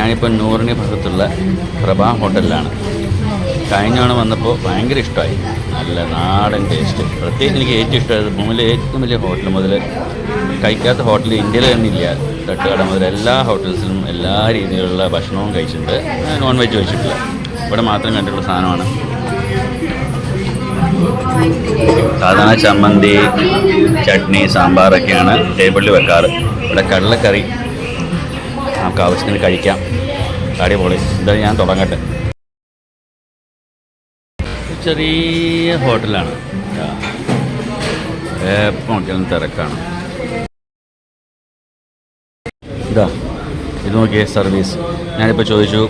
ഞാനിപ്പോൾ നൂറിന് ഭാഗത്തുള്ള പ്രഭാ ഹോട്ടലിലാണ്. കഴിഞ്ഞ തവണ വന്നപ്പോൾ ഭയങ്കര ഇഷ്ടമായി. നല്ല നാടൻ ടേസ്റ്റ്. പ്രത്യേകിച്ച് എനിക്ക് ഏറ്റവും ഇഷ്ടമായത് ഭൂമിയിലെ ഏറ്റവും വലിയ ഹോട്ടൽ മുതൽ കഴിക്കാത്ത ഹോട്ടൽ ഇന്ത്യയിൽ തന്നെ ഇല്ല. തട്ടുകട മുതൽ എല്ലാ ഹോട്ടൽസിലും എല്ലാ രീതിയിലുള്ള ഭക്ഷണവും കഴിച്ചിട്ടുണ്ട്. നോൺ വെജ് കഴിച്ചിട്ടില്ല. ഇവിടെ മാത്രം കണ്ടിട്ടുള്ള സാധനമാണ്. സാധാരണ ചമ്മന്തി, ചട്നി, സാമ്പാറൊക്കെയാണ് ടേബിളിൽ വെക്കാറ്. ഇവിടെ കടലക്കറി നമുക്ക് ആവശ്യത്തിന് കഴിക്കാം. അടിപൊളി. എന്തായാലും ഞാൻ തുടങ്ങട്ടെ. ചെറിയ ഹോട്ടലാണ്. എപ്പോൾ നോക്കിയാലും തിരക്കാണ്. ഇതാ ഇത് നോക്കിയേ സർവീസ്. ഞാനിപ്പോൾ ചോദിച്ചു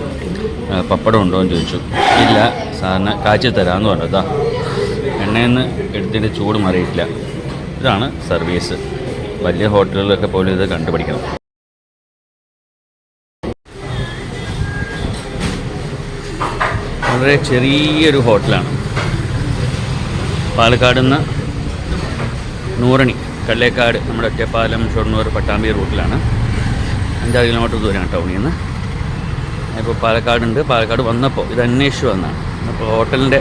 പപ്പടം ഉണ്ടോ എന്ന് ചോദിച്ചു. ഇല്ല, സാറിന് കാച്ചി തരാമെന്ന് പറഞ്ഞു. ഇതാ എണ്ണയിൽ നിന്ന് എടുത്തതിൻ്റെ ചൂട് മാറിയിട്ടില്ല. ഇതാണ് സർവീസ്. വലിയ ഹോട്ടലുകളിലൊക്കെ പോലും ഇത് കണ്ടുപിടിക്കണം. വളരെ ചെറിയൊരു ഹോട്ടലാണ്. പാലക്കാട് നിന്ന് നൂറണി, കല്ലേക്കാട്, നമ്മുടെ ഒറ്റപ്പാലം, ഷൊർണൂർ, പട്ടാമ്പി റൂട്ടിലാണ്. 5-6 കിലോമീറ്റർ ദൂരമാണ് ടൗണിൽ നിന്ന്. ഇപ്പോൾ പാലക്കാടുണ്ട്. പാലക്കാട് വന്നപ്പോൾ ഇത് അന്വേഷിച്ച് വന്നതാണ്. അപ്പോൾ ഹോട്ടലിൻ്റെ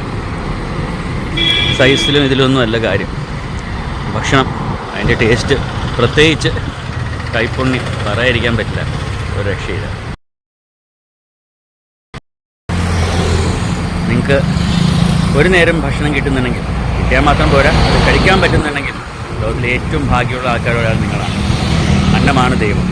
സൈസിലും ഇതിലൊന്നും അല്ല കാര്യം. ഭക്ഷണം, അതിൻ്റെ ടേസ്റ്റ്, പ്രത്യേകിച്ച് കൈപ്പുണ്യം പറയാതിരിക്കാൻ പറ്റില്ല. ഒരു രക്ഷയില്ല. നിങ്ങൾക്ക് ഒരു നേരം ഭക്ഷണം കിട്ടുന്നുണ്ടെങ്കിൽ, കിട്ടിയാൽ മാത്രം പോരാ, അത് കഴിക്കാൻ പറ്റുന്നുണ്ടെങ്കിൽ ലോകത്തിലെ ഏറ്റവും ഭാഗ്യമുള്ള ആൾക്കാരൊരാൾ നിങ്ങളാണ്. അന്നമാണ് ദൈവം.